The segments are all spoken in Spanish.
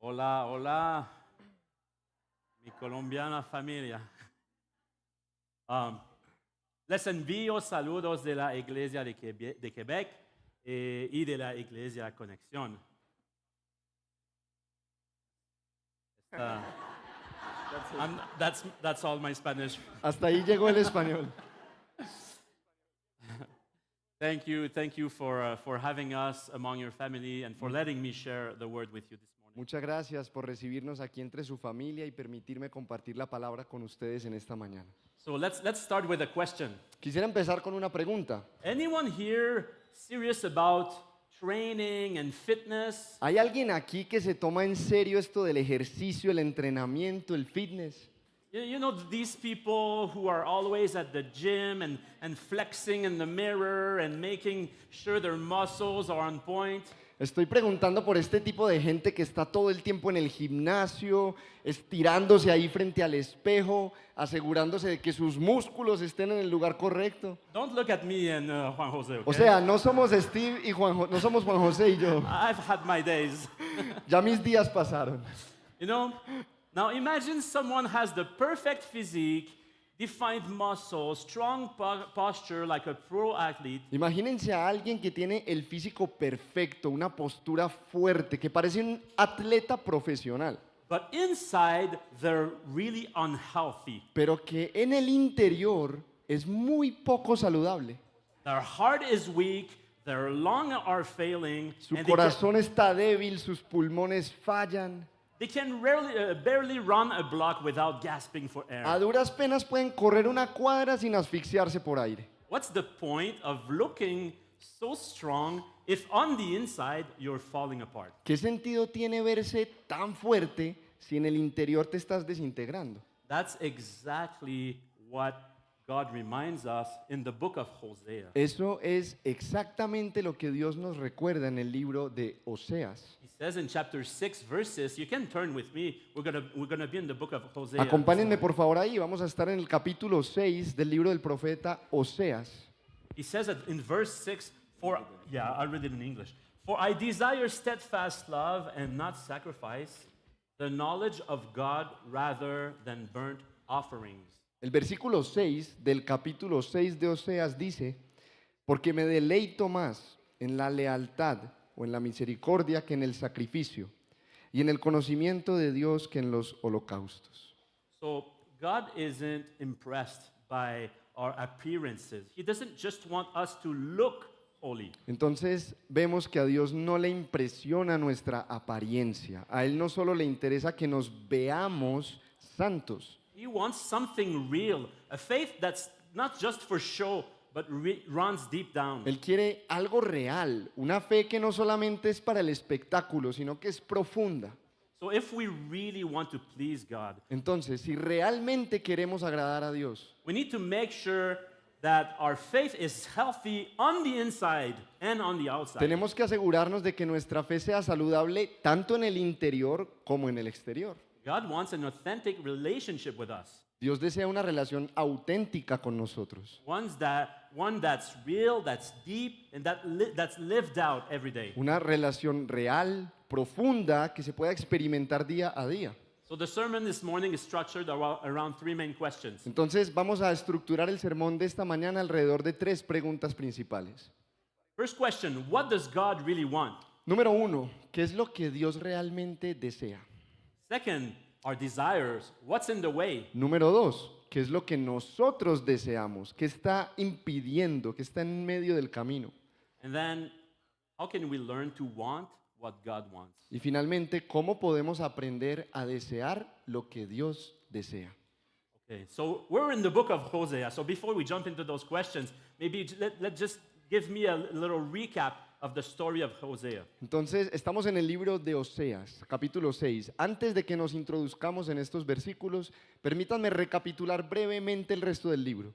Hola, hola, mi colombiana familia. Um, Les envío saludos de la Iglesia de Quebec y de la Iglesia Conexión. That's all my Spanish. Hasta ahí llegó el español. Thank you for having us among your family and for letting me share the word with you this morning. Muchas gracias por recibirnos aquí entre su familia y permitirme compartir la palabra con ustedes en esta mañana. So let's start with a question. Quisiera empezar con una pregunta. Anyone here serious about training and fitness? ¿Hay alguien aquí que se toma en serio esto del ejercicio, el entrenamiento, el fitness? You know, these people who are always at the gym and flexing in the mirror and making sure their muscles are on point. Estoy preguntando por este tipo de gente que está todo el tiempo en el gimnasio, estirándose ahí frente al espejo, asegurándose de que sus músculos estén en el lugar correcto. Don't look at me and Juan Jose, okay? O sea, no somos Steve y no somos Juan José y yo. I've had my days. Ya mis días pasaron. You know, now imagine someone has the perfect physique, defined muscles, strong posture like a pro athlete. Imagínense a alguien que tiene el físico perfecto, una postura fuerte, que parece un atleta profesional, But inside, they're really unhealthy. pero que en el interior es muy poco saludable. Their heart is weak, their lungs are failing, Su and corazón está débil, sus pulmones fallan. they can barely run a block without gasping for air. A duras penas pueden correr una cuadra sin asfixiarse por aire. What's the point of looking so strong if on the inside you're falling apart? ¿Qué sentido tiene verse tan fuerte si en el interior te estás desintegrando? That's exactly what God reminds us in the book of Hosea. Eso es exactamente lo que Dios nos recuerda en el libro de Oseas. He says in chapter 6 verses, you can turn with me, we're gonna be in the book of Hosea. Acompáñenme por favor ahí, vamos a estar en el capítulo 6 del libro del profeta Oseas. He says that in verse 6, I'll read it in English. For I desire steadfast love and not sacrifice, the knowledge of God rather than burnt offerings. El versículo 6 del capítulo 6 de Oseas dice, porque me deleito más en la lealtad o en la misericordia que en el sacrificio, y en el conocimiento de Dios que en los holocaustos. So God isn't impressed by our appearances. He doesn't just want us to look holy. Entonces vemos que a Dios no le impresiona nuestra apariencia, a Él no solo le interesa que nos veamos santos. He wants something real, a faith that's not just for show, but runs deep down. Él quiere algo real, una fe que no solamente es para el espectáculo, sino que es profunda. So if we really want to please God, Entonces, si realmente queremos agradar a Dios, we need to make sure that our faith is healthy on the inside and on the outside. tenemos que asegurarnos de que nuestra fe sea saludable tanto en el interior como en el exterior. God wants an authentic relationship with us. Dios desea una relación auténtica con nosotros, One that's real, that's deep, and that's lived out every day. una relación real, profunda, que se pueda experimentar día a día. So the sermon this morning is structured around three main questions. Entonces vamos a estructurar el sermón de esta mañana alrededor de 3 preguntas principales. First question, what does God really want? Número 1, ¿qué es lo que Dios realmente desea? Second, our desires, what's in the way? Número 2, ¿qué es lo que nosotros deseamos? ¿Qué está impidiendo? ¿Qué está en medio del camino? And then, how can we learn to want what God wants? Y finalmente, ¿cómo podemos aprender a desear lo que Dios desea? Okay, so we're in the book of Hosea. So before we jump into those questions, maybe let just give me a little recap of the story of Hosea. Entonces, estamos en el libro de Oseas, capítulo 6. Antes de que nos introduzcamos en estos versículos, permítanme recapitular brevemente el resto del libro.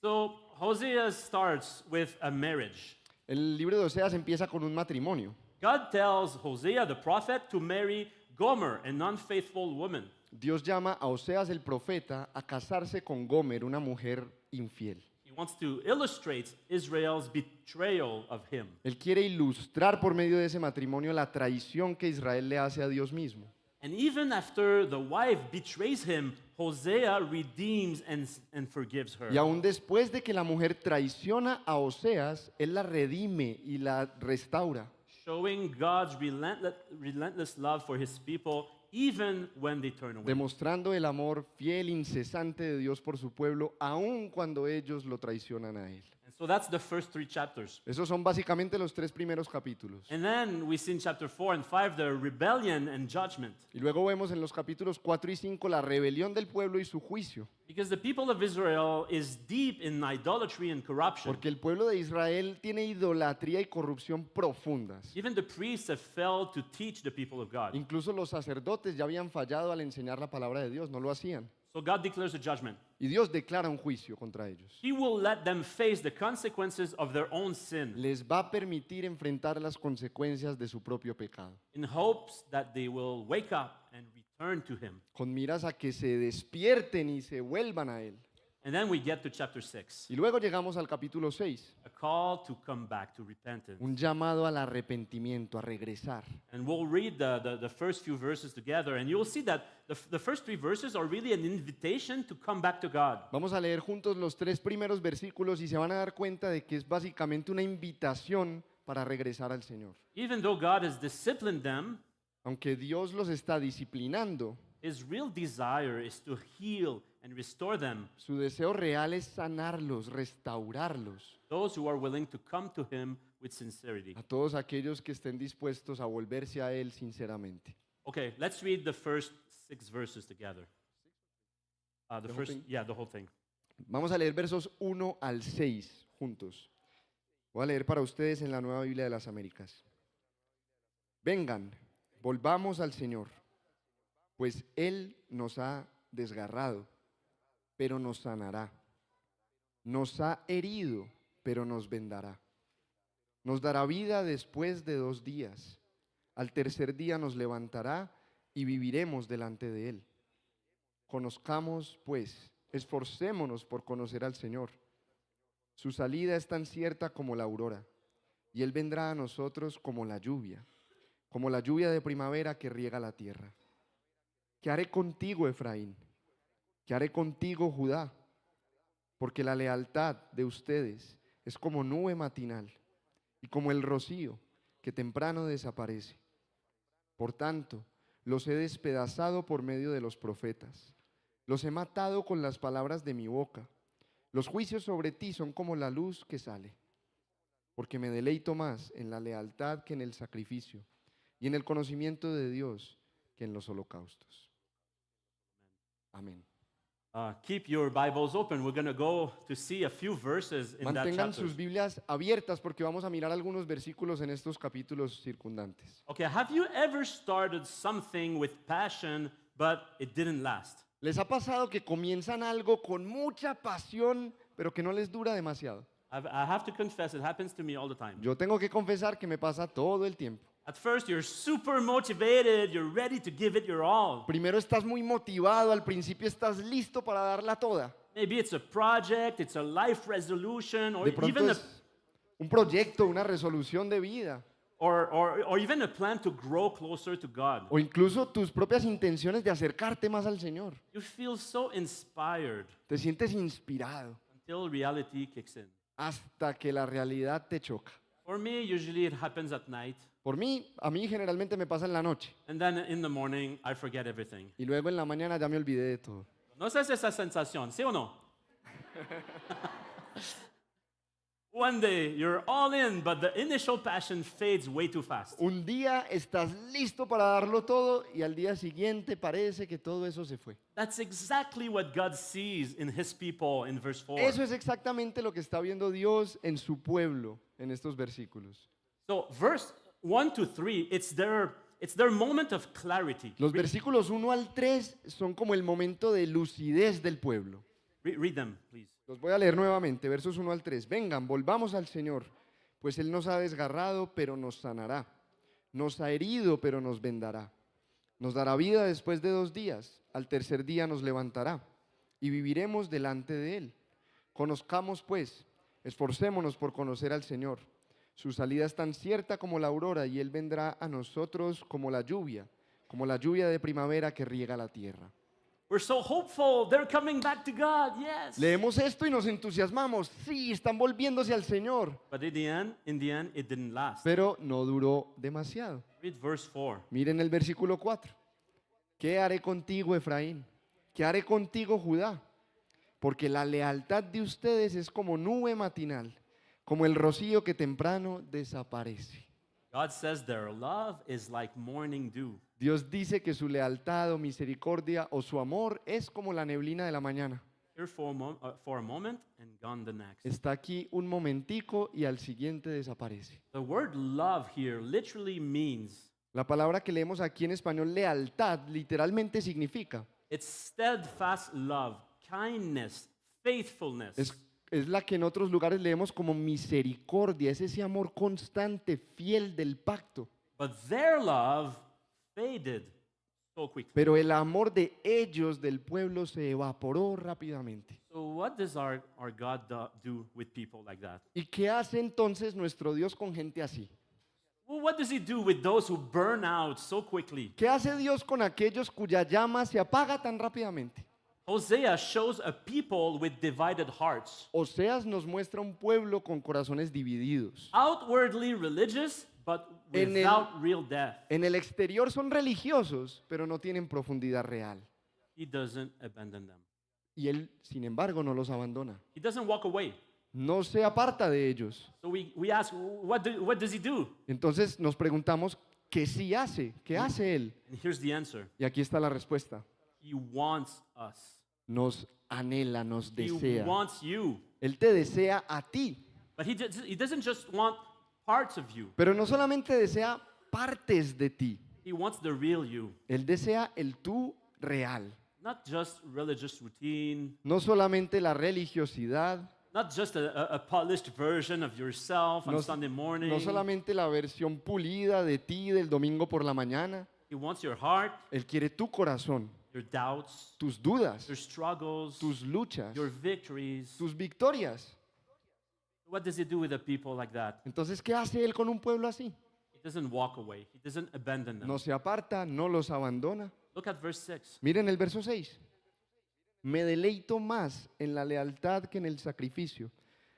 So Hosea starts with a marriage. El libro de Oseas empieza con un matrimonio. God tells Hosea the prophet to marry Gomer, an unfaithful woman. Dios llama a Oseas el profeta a casarse con Gomer, una mujer infiel. He wants to illustrate Israel's betrayal of him. Él quiere ilustrar por medio de ese matrimonio la traición que Israel le hace a Dios mismo. And even after the wife betrays him, Hosea redeems and forgives her. Y aún después de que la mujer traiciona a Oseas, él la redime y la restaura, Showing God's relentless love for his people even when they turn away. demostrando el amor fiel, incesante de Dios por su pueblo, aun cuando ellos lo traicionan a él. And so that's the first 3 chapters. Esos son básicamente los 3 primeros capítulos. And then we see in chapter 4 and 5 the rebellion and judgment. Y luego vemos en los capítulos 4 y 5 la rebelión del pueblo y su juicio. Because the people of Israel is deep in idolatry and corruption. Porque el pueblo de Israel tiene idolatría y corrupción profundas. Even the priests have failed to teach the people of God. Incluso los sacerdotes ya habían fallado al enseñar la palabra de Dios, no lo hacían. So God declares a judgment. Y Dios declara un juicio contra ellos. He will let them face the consequences of their own sin Les va a permitir enfrentar las consecuencias de su propio pecado, in hopes that they will wake up and return to Him. con miras a que se despierten y se vuelvan a Él. And then we get to chapter 6, Y luego llegamos al capítulo 6, a call to come back to repentance. un llamado al arrepentimiento, a regresar. And we'll read the first few verses together, and you'll see that the first 3 verses are really an invitation to come back to God. Vamos a leer juntos los 3 primeros versículos y se van a dar cuenta de que es básicamente una invitación para regresar al Señor. Even though God has disciplined them, Aunque Dios los está disciplinando, His real desire is to heal and restore them, su deseo real es sanarlos, restaurarlos, those who are willing to come to Him with sincerity. a todos aquellos que estén dispuestos a volverse a Él sinceramente. Okay, let's read the first 6 verses together. The whole first, thing? yeah, the whole thing. Vamos a leer versos 1 al 6 juntos. Voy a leer para ustedes en la Nueva Biblia de las Américas. Vengan, volvamos al Señor, pues Él nos ha desgarrado, pero nos sanará. Nos ha herido, pero nos vendará. Nos dará vida después de 2 días. Al tercer día nos levantará y viviremos delante de Él. Conozcamos, pues, esforcémonos por conocer al Señor. Su salida es tan cierta como la aurora, y Él vendrá a nosotros como la lluvia de primavera que riega la tierra. ¿Qué haré contigo, Efraín? ¿Qué haré contigo, Judá? Porque la lealtad de ustedes es como nube matinal y como el rocío que temprano desaparece. Por tanto, los he despedazado por medio de los profetas. Los he matado con las palabras de mi boca. Los juicios sobre ti son como la luz que sale. Porque me deleito más en la lealtad que en el sacrificio, y en el conocimiento de Dios que en los holocaustos. Amén. Keep your Bibles open. We're going to go to see a few verses in that Mantengan chapter. sus Biblias abiertas porque vamos a mirar algunos versículos en estos capítulos circundantes. Okay, have you ever started something with passion, but it didn't last? ¿Les ha pasado que comienzan algo con mucha pasión, pero que no les dura demasiado? I have to confess, it happens to me all the time. Yo tengo que confesar que me pasa todo el tiempo. At first, you're super motivated, you're ready to give it your all. Primero estás muy motivado, al principio estás listo para darla toda. Maybe it's a project, it's a life resolution, or De pronto even es un proyecto, una resolución de vida, or even a plan to grow closer to God. o incluso tus propias intenciones de acercarte más al Señor. You feel so inspired Te sientes inspirado until reality kicks in. hasta que la realidad te choca. For me, usually it happens at night, A mí generalmente me pasa en la noche and then in the morning, I forget everything. y luego en la mañana ya me olvidé de todo. ¿No es esa sensación, sí o no? One day, you're all in, but the initial passion fades way too fast. Un día estás listo para darlo todo y al día siguiente parece que todo eso se fue. That's exactly what God sees in His people in verse 4. Eso es exactamente lo que está viendo Dios en su pueblo en estos versículos. So, verse 1 to 3, it's their moment of clarity. Los versículos 1 al 3 son como el momento de lucidez del pueblo. Read them, please. Los voy a leer nuevamente, versos 1 al 3. Vengan, volvamos al Señor, pues Él nos ha desgarrado, pero nos sanará. Nos ha herido, pero nos vendará. Nos dará vida después de 2 días. Al tercer día nos levantará y viviremos delante de Él. Conozcamos pues, esforcémonos por conocer al Señor. Su salida es tan cierta como la aurora y Él vendrá a nosotros como la lluvia como la lluvia de primavera que riega la tierra. We're so hopeful. They're coming back to God. Yes. Leemos esto y nos entusiasmamos. Sí, están volviéndose al Señor. But in the end, it didn't last. Pero no duró demasiado. Read verse 4. Miren el versículo 4. ¿Qué haré contigo, Efraín? ¿Qué haré contigo, Judá? Porque la lealtad de ustedes es como nube matinal, como el rocío que temprano desaparece. God says their love is like morning dew. Dios dice que su lealtad o misericordia o su amor es como la neblina de la mañana. Here for a moment and gone the next. Está aquí un momentico y al siguiente desaparece. The word love here literally means La palabra que leemos aquí en español, lealtad, literalmente significa, it's steadfast love, kindness, faithfulness. es la que en otros lugares leemos como misericordia, es ese amor constante, fiel del pacto. But their love faded so quickly. Pero el amor de ellos, del pueblo, se evaporó rápidamente. So what does our God do with people like that? ¿Y qué hace entonces nuestro Dios con gente así? Well, what does he do with those who burn out so quickly? ¿Qué hace Dios con aquellos cuya llama se apaga tan rápidamente? Hosea shows a people with divided hearts. Oseas nos muestra un pueblo con corazones divididos. Outwardly religious, but En el- without real depth. En el exterior son religiosos, pero no tienen profundidad real. He doesn't abandon them. Y Él, sin embargo, no los abandona. He doesn't walk away. No se aparta de ellos. So we ask, what does he do? Entonces nos preguntamos, ¿qué sí hace? ¿Qué hace Él? And here's the answer. Y aquí está la respuesta. He wants us. Nos anhela, nos He desea. wants you. Él te desea a ti. But he doesn't just want parts of you. Pero no solamente desea partes de ti. He wants the real you. Él desea el tú real. Not just religious routine, No solamente la religiosidad, not just a polished version of yourself on no, Sunday morning. no solamente la versión pulida de ti del domingo por la mañana. He wants your heart, Él quiere tu corazón, your doubts, tus dudas, your struggles, tus luchas, your victories. tus victorias. What does he do with a people like that? Entonces, ¿qué hace Él con un pueblo así? He doesn't walk away. He doesn't abandon them. No se aparta, no los abandona. Look at verse 6. Miren el verso 6. Me deleito más en la lealtad que en el sacrificio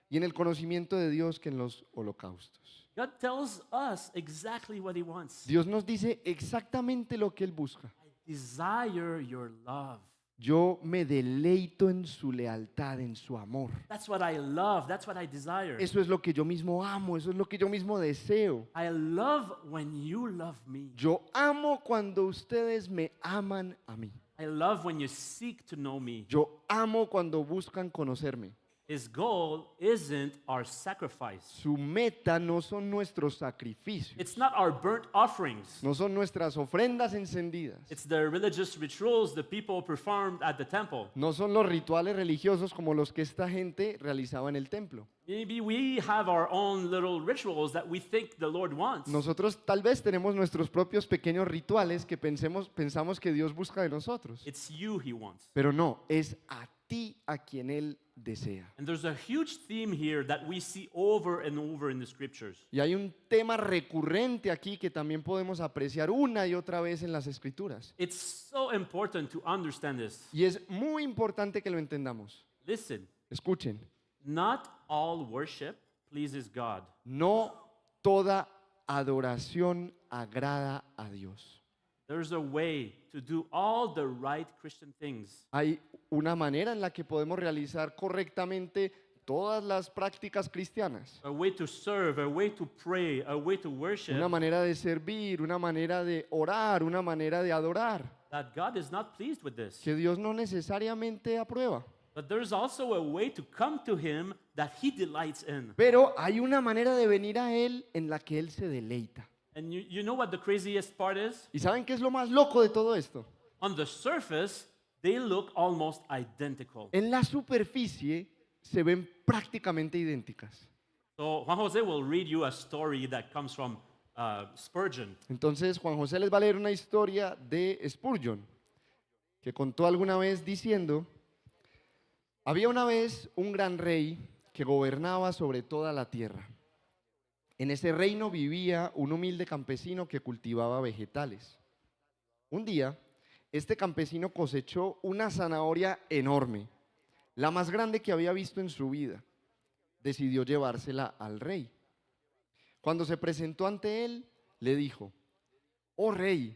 y en el conocimiento de Dios que en los holocaustos. God tells us exactly what he wants. Dios nos dice exactamente lo que Él busca. I desire your love. Yo me deleito en su lealtad, en su amor. That's what I love. That's what I desire. Eso es lo que yo mismo amo, eso es lo que yo mismo deseo. I love when you love me. Yo amo cuando ustedes me aman a mí. I love when you seek to know me. Yo amo cuando buscan conocerme. His goal isn't our sacrifice. Su meta no son nuestros sacrificios, It's not our burnt offerings. no son nuestras ofrendas encendidas, It's the religious rituals the people performed at the temple. no son los rituales religiosos como los que esta gente realizaba en el templo. Maybe we have our own little rituals that we think the Lord wants. Nosotros tal vez tenemos nuestros propios pequeños rituales que pensamos que Dios busca de nosotros, It's you he wants. pero no, es a ti a quien Él desea. And there's a huge theme here that we see over and over in the scriptures. Y hay un tema recurrente aquí que también podemos apreciar una y otra vez en las Escrituras. It's so important to understand this. Y es muy importante que lo entendamos. Listen, Escuchen, not all worship pleases God. no toda adoración agrada a Dios. There's a way to do all the right Christian things. Hay una manera en la que podemos realizar correctamente todas las prácticas cristianas. A way to serve, a way to pray, a way to worship Una manera de servir, una manera de orar, una manera de adorar, that God is not pleased with this. que Dios no necesariamente aprueba. But there's also a way to come to him that he delights in. Pero hay una manera de venir a Él en la que Él se deleita. And you know what the craziest part is? ¿Y saben qué es lo más loco de todo esto? On the surface, they look almost identical. En la superficie se ven prácticamente idénticas. So Juan Jose will read you a story that comes from Spurgeon. Entonces Juan José les va a leer una historia de Spurgeon, que contó alguna vez diciendo, había una vez un gran rey que gobernaba sobre toda la tierra. En ese reino vivía un humilde campesino que cultivaba vegetales. Un día, este campesino cosechó una zanahoria enorme, la más grande que había visto en su vida. Decidió llevársela al rey. Cuando se presentó ante él, le dijo: oh rey,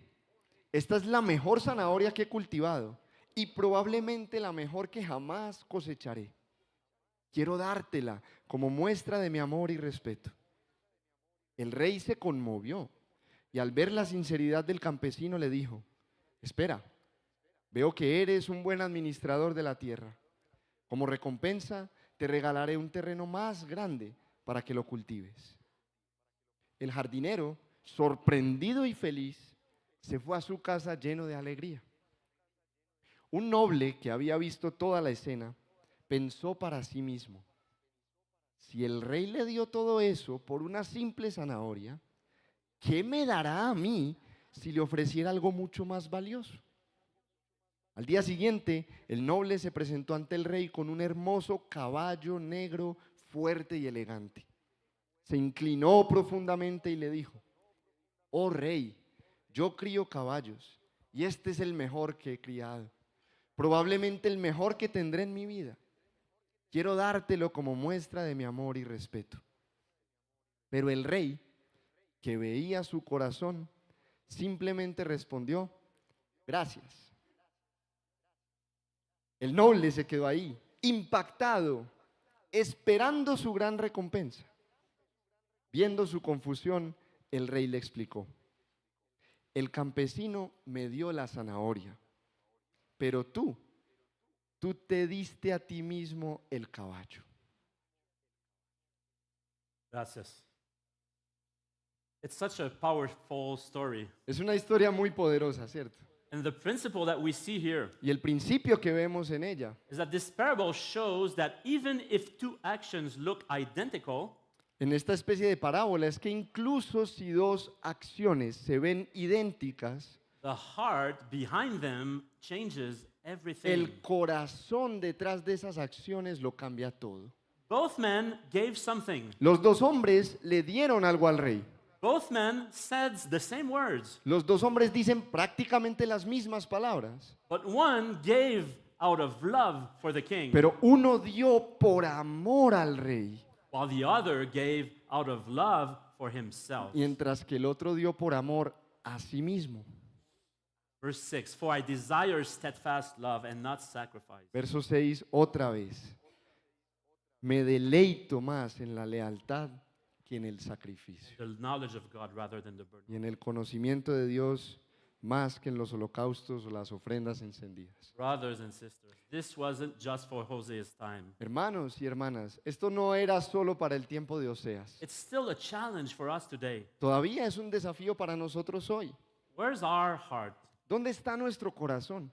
esta es la mejor zanahoria que he cultivado y probablemente la mejor que jamás cosecharé. Quiero dártela como muestra de mi amor y respeto. El rey se conmovió y al ver la sinceridad del campesino le dijo: espera, veo que eres un buen administrador de la tierra. Como recompensa te regalaré un terreno más grande para que lo cultives. El jardinero, sorprendido y feliz, se fue a su casa lleno de alegría. Un noble que había visto toda la escena pensó para sí mismo: si el rey le dio todo eso por una simple zanahoria, ¿qué me dará a mí si le ofreciera algo mucho más valioso? Al día siguiente, el noble se presentó ante el rey con un hermoso caballo negro, fuerte y elegante. Se inclinó profundamente y le dijo: oh rey, yo crío caballos y este es el mejor que he criado, probablemente el mejor que tendré en mi vida. Quiero dártelo como muestra de mi amor y respeto. Pero el rey, que veía su corazón, simplemente respondió: gracias. El noble se quedó ahí, impactado, esperando su gran recompensa. Viendo su confusión, el rey le explicó: el campesino me dio la zanahoria, pero tú te diste a ti mismo el caballo. Gracias. It's such a powerful story. Es una historia muy poderosa, ¿cierto? And the principle that we see here Y el principio que vemos en ella is that this parable shows that even if two actions look identical, en esta especie de parábola es que incluso si dos acciones se ven idénticas, the heart behind them changes everything. el corazón detrás de esas acciones lo cambia todo. Both men gave something. Los dos hombres le dieron algo al rey. Both men said the same words, Los dos hombres dicen prácticamente las mismas palabras, but one gave out of love for the king, pero uno dio por amor al rey, while the other gave out of love for himself. mientras que el otro dio por amor a sí mismo. Verse 6, for I desire steadfast love and not sacrifice. Verso 6, otra vez. Me deleito más en la lealtad que en el sacrificio, The knowledge of God rather than the burden. y en el conocimiento de Dios más que en los holocaustos o las ofrendas encendidas. Brothers and sisters, this wasn't just for Hosea's time. Hermanos y hermanas, esto no era solo para el tiempo de Oseas. It's still a challenge for us today. Todavía es un desafío para nosotros hoy. Where's our heart? ¿Dónde está nuestro corazón?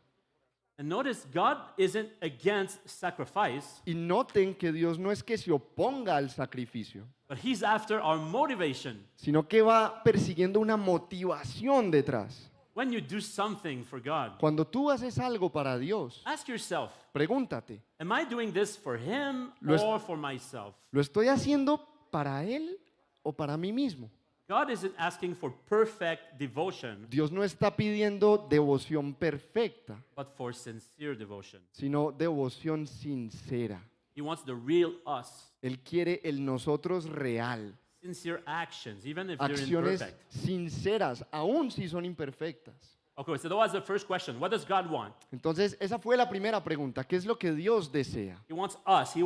And notice, God isn't against sacrifice, Y noten que Dios no es que se oponga al sacrificio, but He's after our motivation. sino que va persiguiendo una motivación detrás. When you do something for God, Cuando tú haces algo para Dios, ask yourself, pregúntate, am I doing this for Him Lo es- or for myself? ¿lo estoy haciendo para Él o para mí mismo? God isn't asking for perfect devotion, Dios no está pidiendo devoción perfecta, but for sincere devotion. sino devoción sincera. He wants the real us, Él quiere el nosotros real, sincere actions, even if they're acciones imperfect. sinceras, aun si son imperfectas. Okay, so that was the first question. What does God want? Entonces, esa fue la primera pregunta. ¿Qué es lo que Dios desea? He wants us. He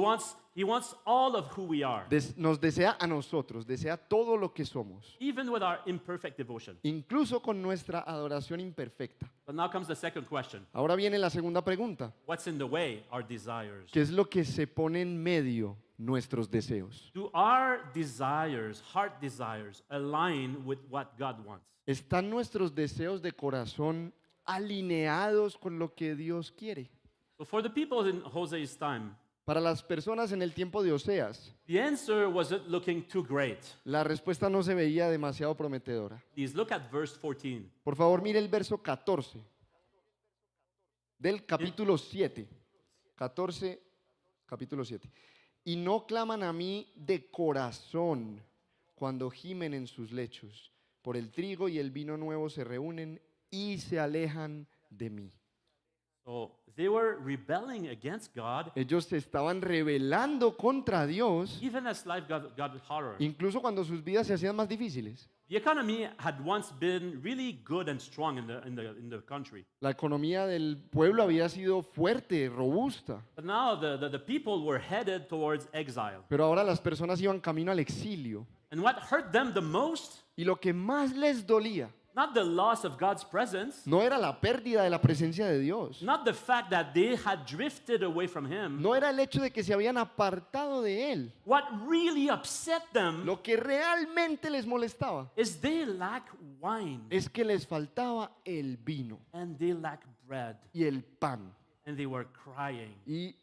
wants all of who we are, Nos desea a nosotros, desea todo lo que somos, even with our imperfect devotion. incluso con nuestra adoración imperfecta. But now comes the second question. Ahora viene la segunda pregunta. What's in the way? Our desires. ¿Qué es lo que se pone en medio? Nuestros deseos. Do our desires, heart desires, align with what God wants? ¿Están nuestros deseos de corazón alineados con lo que Dios quiere? So for the people in Hosea's time, Para las personas en el tiempo de Oseas, the answer wasn't looking too great. la respuesta no se veía demasiado prometedora. Please look at verse 14. Por favor, mire el verso 14 del capítulo 7. 14, capítulo 7. Y no claman a mí de corazón cuando gimen en sus lechos. Por el trigo y el vino nuevo se reúnen y se alejan de mí. So they were rebelling against God, Ellos se estaban rebelando contra Dios, even as life got harder. incluso cuando sus vidas se hacían más difíciles. The economy had once been really good and strong in the country. La economía del pueblo había sido fuerte, robusta, But now the people were headed towards exile. pero ahora las personas iban camino al exilio. And what hurt them the most, Y lo que más les dolía not the loss of God's presence, no era la pérdida de la presencia de Dios, not the fact that they had drifted away from Him. no era el hecho de que se habían apartado de Él. What really upset them Lo que realmente les molestaba is they lack wine es que les faltaba el vino and they lack bread y el pan. and they were crying. Y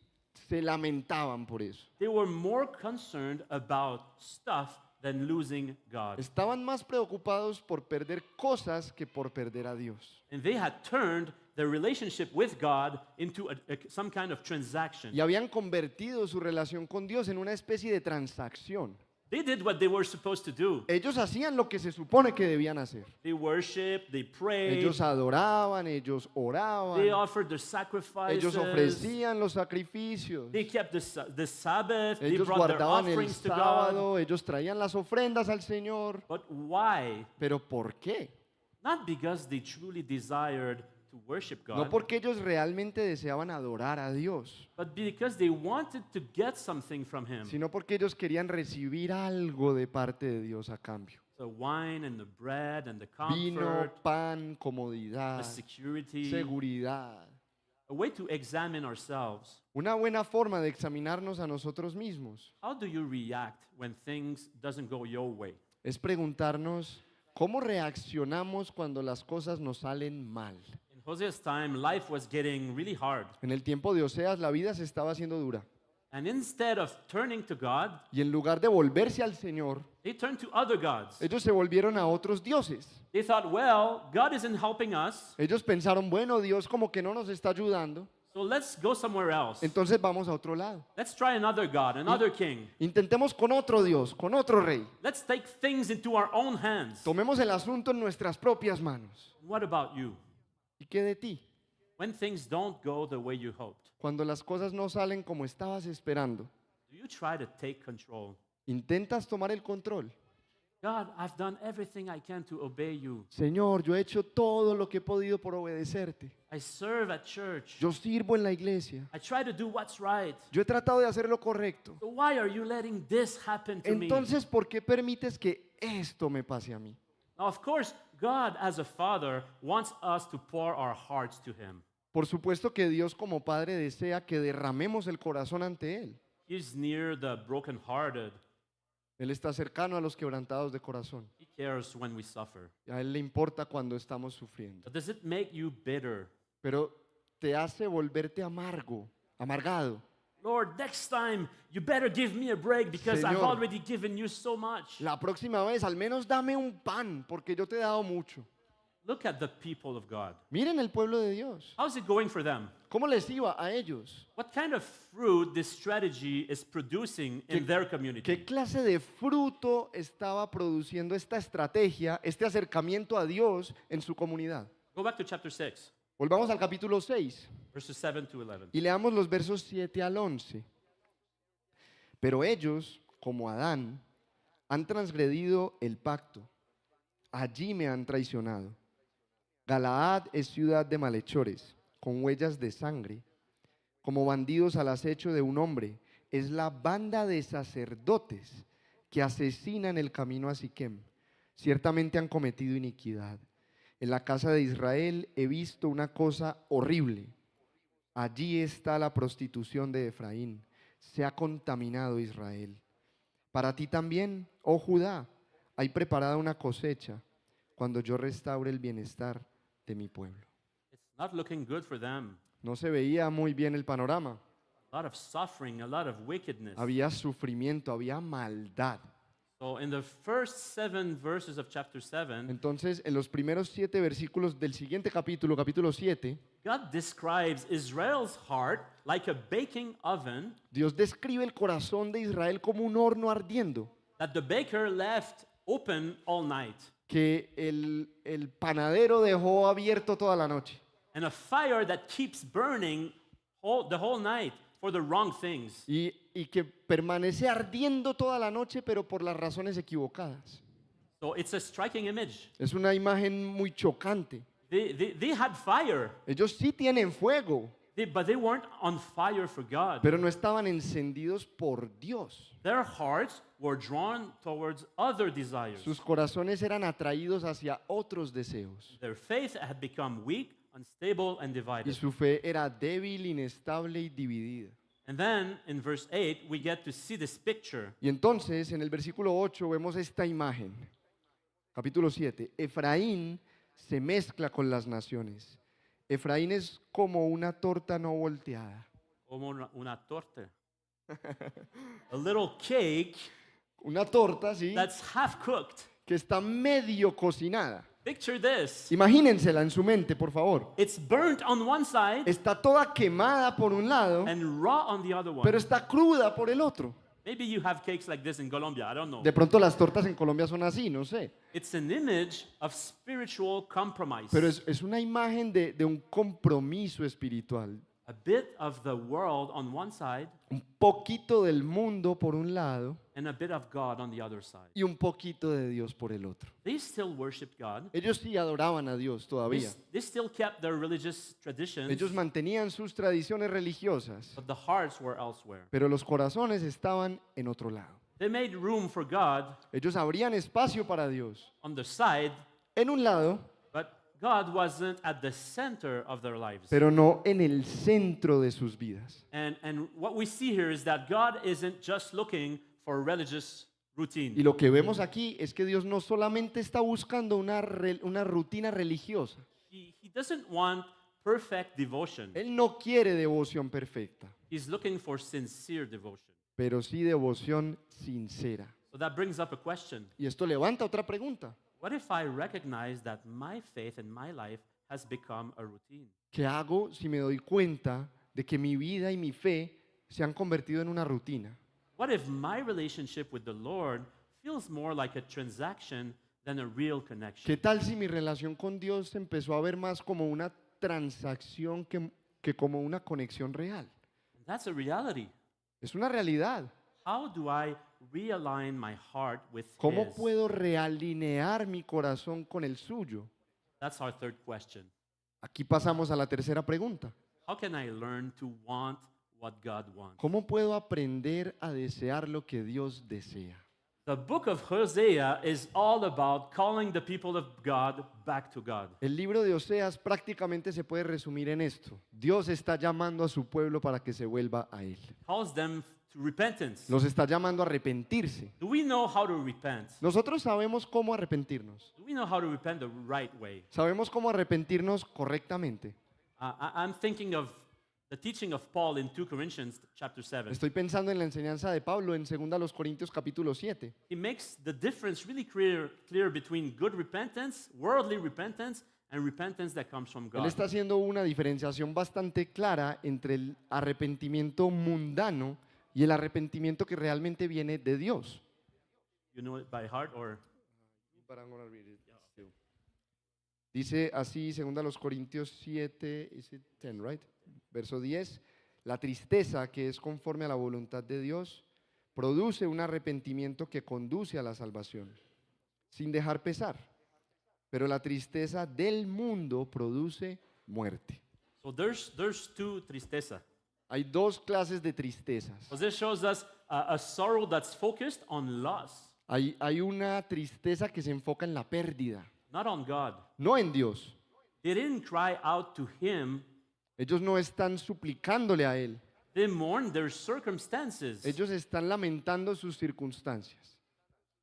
se lamentaban por eso. They were more concerned about stuff than losing God. Estaban más preocupados por perder cosas que por perder a Dios. And they had turned their relationship with God into some kind of transaction. Y habían convertido su relación con Dios en una especie de transacción. They did what they were supposed to do. Ellos hacían lo que se supone que debían hacer. They worshiped, they prayed, Ellos adoraban, ellos oraban, they offered their sacrifices, ellos ofrecían los sacrificios, they kept the Sabbath, they ellos brought their guardaban el offerings to God. sábado, ellos traían las ofrendas al Señor. But why? ¿Pero por qué? Not because they truly desired to worship God, No porque ellos realmente deseaban adorar a Dios, but because they wanted to get something from Him. sino porque ellos querían recibir algo de parte de Dios a cambio. The wine and the bread and the Vino, comfort, pan, the comodidad, security, seguridad. a way to examine ourselves. Una buena forma de examinarnos a nosotros mismos How do you react when things doesn't go your way? es preguntarnos cómo reaccionamos cuando las cosas nos salen mal. In Hosea's time, life was getting really hard. En el tiempo de Oseas la vida se estaba haciendo dura And instead of turning to God, y en lugar de volverse al Señor, they turned to other gods. ellos se volvieron a otros dioses. They thought, well, God isn't helping us, Ellos pensaron, bueno, Dios como que no nos está ayudando, so let's go somewhere else. entonces vamos a otro lado. Let's try another God, another king. Intentemos con otro Dios, con otro rey. Let's take things into our own hands. Tomemos el asunto en nuestras propias manos. What about you? ¿Y qué de ti? When things don't go the way you hoped, Cuando las cosas no salen como estabas esperando, do you try to take control? ¿intentas tomar el control? God, I've done everything I can to obey you. Señor, yo he hecho todo lo que he podido por obedecerte. I serve at church. Yo sirvo en la iglesia. I try to do what's right. Yo he tratado de hacer lo correcto. So why are you letting this happen to me? Entonces, ¿por qué permites que esto me pase a mí? Now, of course, God as a father wants us to pour our hearts to Him. Por supuesto que Dios como Padre desea que derramemos el corazón ante Él. He's near the brokenhearted. Él está cercano a los quebrantados de corazón. He cares when we suffer. Y a Él le importa cuando estamos sufriendo. But does it make you bitter? Pero te hace volverte amargo, amargado. Lord, next time you better give me a break because I've Señor, already given you so much. La próxima vez al menos dame un pan porque yo te he dado mucho. Look at the people of God. Miren el pueblo de Dios. How's it going for them? ¿Cómo les iba a ellos? What kind of fruit this strategy is producing in their community? ¿Qué clase de fruto estaba produciendo esta estrategia, este acercamiento a Dios en su comunidad? Go back to chapter 6, Volvamos al capítulo 6 verses 7 to 11. y leamos los versos 7 al 11. Pero ellos, como Adán, han transgredido el pacto. Allí me han traicionado. Galaad es ciudad de malhechores, con huellas de sangre. Como bandidos al acecho de un hombre, es la banda de sacerdotes que asesinan el camino a Siquem. Ciertamente han cometido iniquidad. En la casa de Israel he visto una cosa horrible. Allí está la prostitución de Efraín. Se ha contaminado Israel. Para ti también, oh Judá, hay preparada una cosecha cuando yo restaure el bienestar de mi pueblo. It's not looking good for them. No se veía muy bien el panorama. A lot of suffering, a lot of wickedness. Había sufrimiento, había maldad. So in the first 7 verses of chapter 7, Entonces, en los primeros 7 versículos del siguiente capítulo, capítulo 7, God describes Israel's heart like a baking oven Dios describe el corazón de Israel como un horno ardiendo, that the baker left open all night. que el panadero dejó abierto toda la noche. And a fire that keeps burning the whole night for the wrong things. Y que permanece ardiendo toda la noche, pero por las razones equivocadas. So it's a striking image. Es una imagen muy chocante. They had fire, Ellos sí tienen fuego, but they weren't on fire for God. pero no estaban encendidos por Dios. Their hearts were drawn towards other desires. Sus corazones eran atraídos hacia otros deseos. Their faith had become weak, unstable, and Y divided. su fe era débil, inestable y dividida. And then in verse 8, we get to see this picture. Y entonces en el versículo 8 vemos esta imagen. Capítulo 7. Efraín se mezcla con las naciones. Efraín es como una torta no volteada. Como una torta. A little cake Una torta, ¿sí? that's half cooked. Que está medio cocinada. Picture this. Imagínensela en su mente, por favor. It's burnt on one side Está toda quemada por un lado, and raw on the other one. pero está cruda por el otro. Maybe you have cakes like this in Colombia, I don't know. De pronto las tortas en Colombia son así, no sé. It's an image of spiritual compromise. Pero es una imagen de un compromiso espiritual. A bit of the world on one side Un poquito del mundo por un lado and a bit of God on the other side. y un poquito de Dios por el otro. They still worshiped God. Ellos sí adoraban a Dios They, todavía. they still kept their religious traditions, Ellos mantenían sus tradiciones religiosas, but the hearts were elsewhere. pero los corazones estaban en otro lado. They made room for God Ellos abrían espacio para Dios on the side, en un lado, but God wasn't at the center of their lives. pero no en el centro de sus vidas. And what we see here is that God isn't just looking for religious routine. Y lo que vemos aquí es que Dios no solamente está buscando una rutina religiosa. He doesn't want perfect devotion. Él no quiere devoción perfecta, He's looking for sincere devotion. pero sí devoción sincera. So that brings up a question. Y esto levanta otra pregunta. What if I recognize that my faith and my life has become a routine? ¿Qué hago si me doy cuenta de que mi vida y mi fe se han convertido en una rutina? What if my relationship with the Lord feels more like a transaction than a real connection? ¿Qué tal si mi relación con Dios empezó a ver más como una transacción que como una conexión real? That's a reality. Es una realidad. How do I realign my heart with ¿Cómo His? puedo realinear mi corazón con el suyo? That's our third question. Aquí pasamos a la tercera pregunta. How can I learn to want what God wants? ¿Cómo puedo aprender a desear lo que Dios desea? The book of Hosea is all about calling the people of God back to God. El libro de Oseas prácticamente se puede resumir en esto. Dios está llamando a su pueblo para que se vuelva a Él. Calls them to repentance. Los está llamando a arrepentirse. Do we know how to repent? Nosotros sabemos cómo arrepentirnos. Do we know how to repent the right way? Sabemos cómo arrepentirnos correctamente. I'm thinking of the teaching of Paul in 2 Corinthians chapter 7. Estoy pensando en la enseñanza de Pablo en 2 Corintios capítulo 7. He makes the difference really clear between good repentance, worldly repentance, and repentance that comes from Él God. está haciendo una diferenciación bastante clara entre el arrepentimiento mundano y el arrepentimiento que realmente viene de Dios. You know it by heart or? Dice así, 2 Corintios 7, is it 10, right? Verso 10, la tristeza que es conforme a la voluntad de Dios produce un arrepentimiento que conduce a la salvación, sin dejar pesar, pero la tristeza del mundo produce muerte. So there's two tristeza. Hay dos clases de tristezas. So this shows us a sorrow that's focused on loss, Hay una tristeza que se enfoca en la pérdida, not on God. no en Dios. They didn't cry out to Him. Ellos no están suplicándole a Él. They mourn their circumstances. Ellos están lamentando sus circunstancias.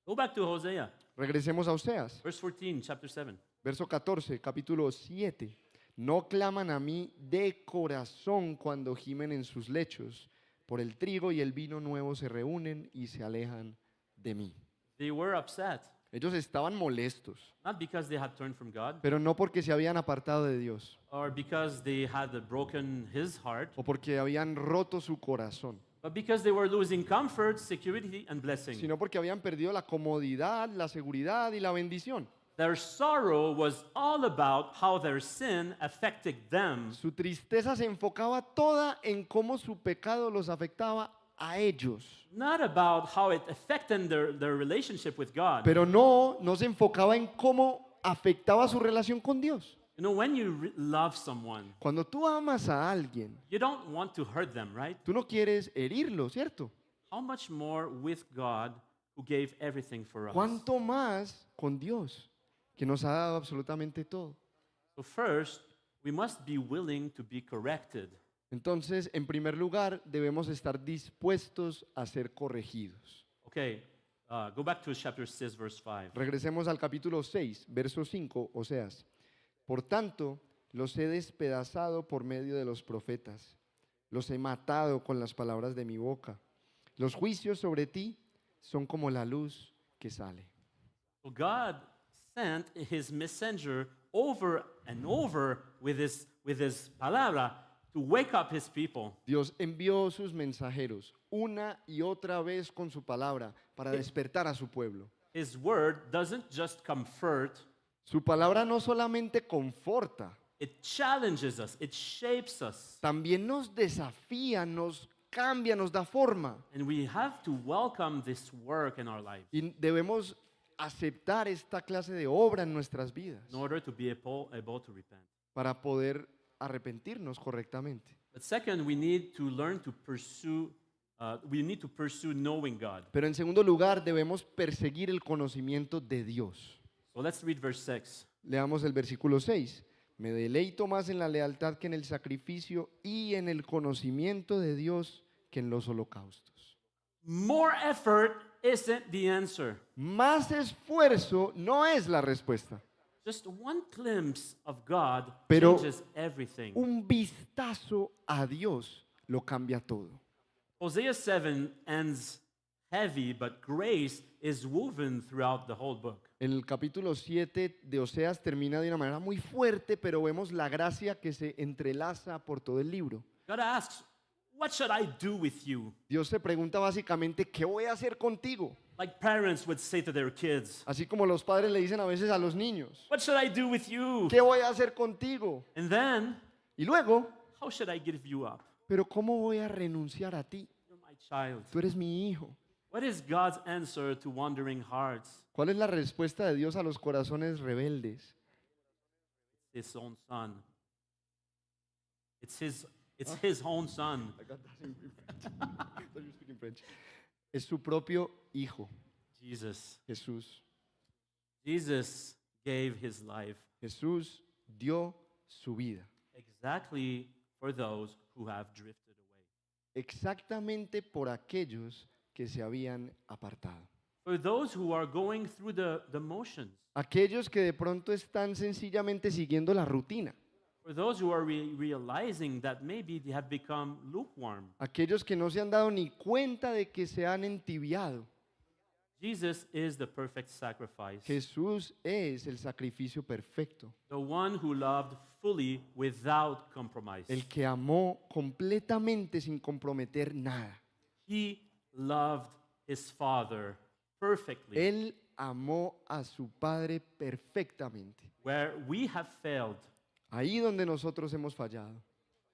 Go back to Hosea, Regresemos a Oseas, verse 14, chapter 7. verso 14, capítulo 7. No claman a mí de corazón cuando gimen en sus lechos. Por el trigo y el vino nuevo se reúnen y se alejan de mí. They were upset, Ellos estaban molestos, not because they had turned from God pero no porque se habían apartado de Dios or because they had broken His heart, o porque habían roto su corazón, but because they were losing comfort, security, and blessing. sino porque habían perdido la comodidad, la seguridad y la bendición. Their sorrow was all about how their sin affected them, Su tristeza se enfocaba toda en cómo su pecado los afectaba a ellos. not about how it affected their relationship with God. Pero no se enfocaba en cómo afectaba su relación con Dios. You know, when you love someone, Cuando tú amas a alguien, you don't want to hurt them, right? tú no quieres herirlo, ¿cierto? How much more with God who gave everything for us? ¿Cuánto más con Dios, que nos ha dado absolutamente todo? So first, we must be willing to be corrected. Entonces, en primer lugar, debemos estar dispuestos a ser corregidos. Okay, go back to chapter 6, verse 5. Regresemos al capítulo 6, verso 5, Oseas. Por tanto, los he despedazado por medio de los profetas, los he matado con las palabras de mi boca. Los juicios sobre ti son como la luz que sale. So God sent his messenger over and over with his palabra to wake up his people. Dios envió sus mensajeros una y otra vez con su palabra para despertar a su pueblo. His word doesn't just comfort, Su palabra no solamente conforta, it challenges us, it shapes us. también nos desafía, nos cambia, nos da forma. And we have to welcome this work in our lives Y debemos aceptar esta clase de obra en nuestras vidas in order to be able to repent. para poder arrepentirnos correctamente. But second, we need to learn to pursue, knowing God. Pero en segundo lugar, debemos perseguir el conocimiento de Dios. So let's read verse 6. Leamos el versículo 6. Me deleito más en la lealtad que en el sacrificio y en el conocimiento de Dios que en los holocaustos. More effort isn't the answer. Más esfuerzo no es la respuesta. Just one glimpse of God Pero changes everything. un vistazo a Dios lo cambia todo. Hosea 7 ends heavy, but grace is woven throughout the whole book. En el capítulo 7 de Oseas termina de una manera muy fuerte, pero vemos la gracia que se entrelaza por todo el libro. God asks, what should I do with you? Dios se pregunta básicamente, ¿qué voy a hacer contigo? Like parents would say to their kids, Así como los padres le dicen a veces a los niños, what should I do with you? ¿qué voy a hacer contigo? And then, Y luego, how should I give you up? ¿pero cómo voy a renunciar a ti? You're my child. Tú eres mi hijo. What is God's answer to wandering hearts? ¿Cuál es la respuesta de Dios a los corazones rebeldes? His own son. It's his own son. Es su propio hijo, Jesus. Jesús. Jesus gave his life Jesús dio su vida. exactly for those who have drifted away. Exactamente por aquellos que se habían apartado. For those who are going through the motions. Aquellos que de pronto están sencillamente siguiendo la rutina. For those who are realizing that maybe they have become lukewarm. Aquellos que no se han dado ni cuenta de que se han entibiado. Jesus is the perfect sacrifice. Jesús es el sacrificio perfecto. The one who loved fully without compromise. El que amó completamente sin comprometer nada. He loved his Father perfectly. Él amó a su Padre perfectamente. Where we have failed, Ahí donde nosotros hemos fallado,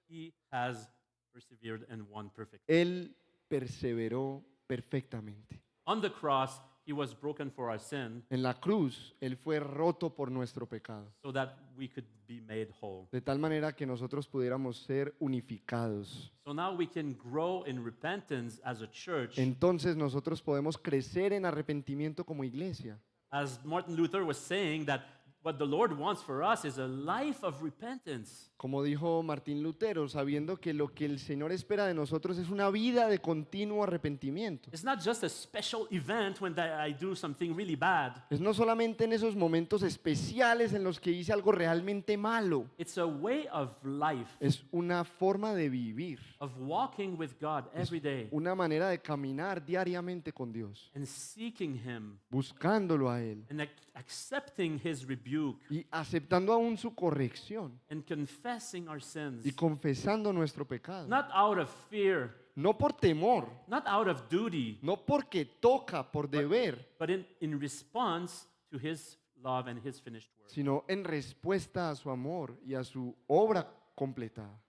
he has persevered and won perfectly. Él perseveró perfectamente. On the cross, he was broken for our sin En la cruz, Él fue roto por nuestro pecado, so that we could be made whole. de tal manera que nosotros pudiéramos ser unificados. So now we can grow in repentance as a church. Entonces nosotros podemos crecer en arrepentimiento como iglesia. As Martin Luther was saying, that what the Lord wants for us is a life of repentance. Como dijo Martín Lutero, sabiendo que lo que el Señor espera de nosotros es una vida de continuo arrepentimiento. It's not just a special event when I do something really bad. Es no solamente en esos momentos especiales en los que hice algo realmente malo. It's a way of life, Es una forma de vivir, of walking with God every day una manera de caminar diariamente con Dios, and seeking Him buscándolo a Él and accepting His rebuke y aceptando aún su corrección and confessing our sins. y confesando nuestro pecado. Not out of fear, No por temor, not out of duty, no porque toca por deber, but in response to His love and his finished work. sino en respuesta a su amor y a su obra completada.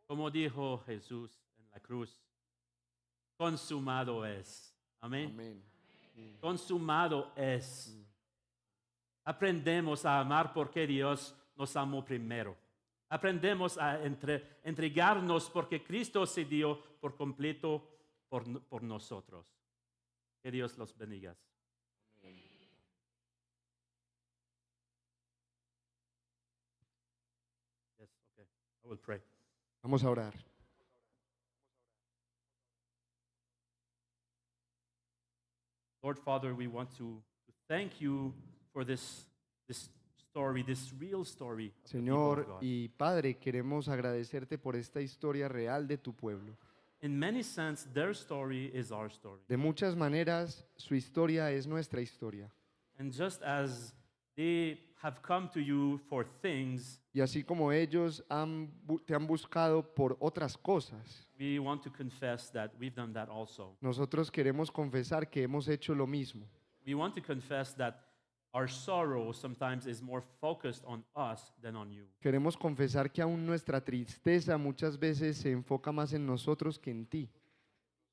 Como dijo Jesús en la cruz, consumado es. Amén. Amén. Consumado es. Aprendemos a amar porque Dios nos amó primero. Aprendemos a entregarnos porque Cristo se dio por completo por nosotros. Que Dios los bendiga. Yes, okay. I will pray. Vamos a orar. Lord Father, we want to thank you for this story, this real story of the people of Señor God. y Padre, queremos agradecerte por esta historia real de tu pueblo. In many sense, their story is our story. De muchas maneras, su historia es nuestra historia. And just as they have come to you for things, Y así como ellos te han buscado por otras cosas, we want to confess that we've done that also. nosotros queremos confesar que hemos hecho lo mismo. We want to confess that our sorrow sometimes is more focused on us than on you. Queremos confesar que aún nuestra tristeza muchas veces se enfoca más en nosotros que en ti.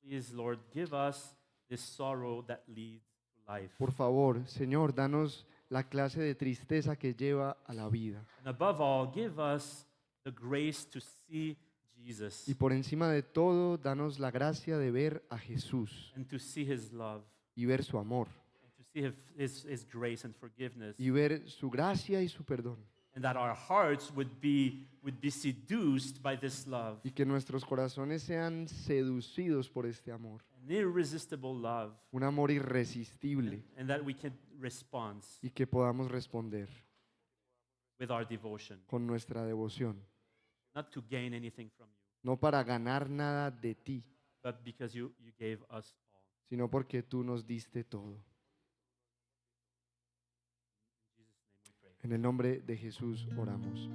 Please, Lord, give us this sorrow that leads to life. Por favor, Señor, danos la clase de tristeza que lleva a la vida. And above all, give us the grace to see Jesus Y por encima de todo, danos la gracia de ver a Jesús and to see his love y ver su amor and to see his grace and forgiveness. y ver su gracia y su perdón. And that our hearts would be seduced by this love, Y que nuestros corazones sean seducidos por este amor. an irresistible love, Un amor irresistible and that we can respond y que podamos responder with our devotion, con nuestra devoción. not to gain anything from you, No para ganar nada de ti, but because you gave us all. sino porque tú nos diste todo. In Jesus' name we pray. En el nombre de Jesús oramos.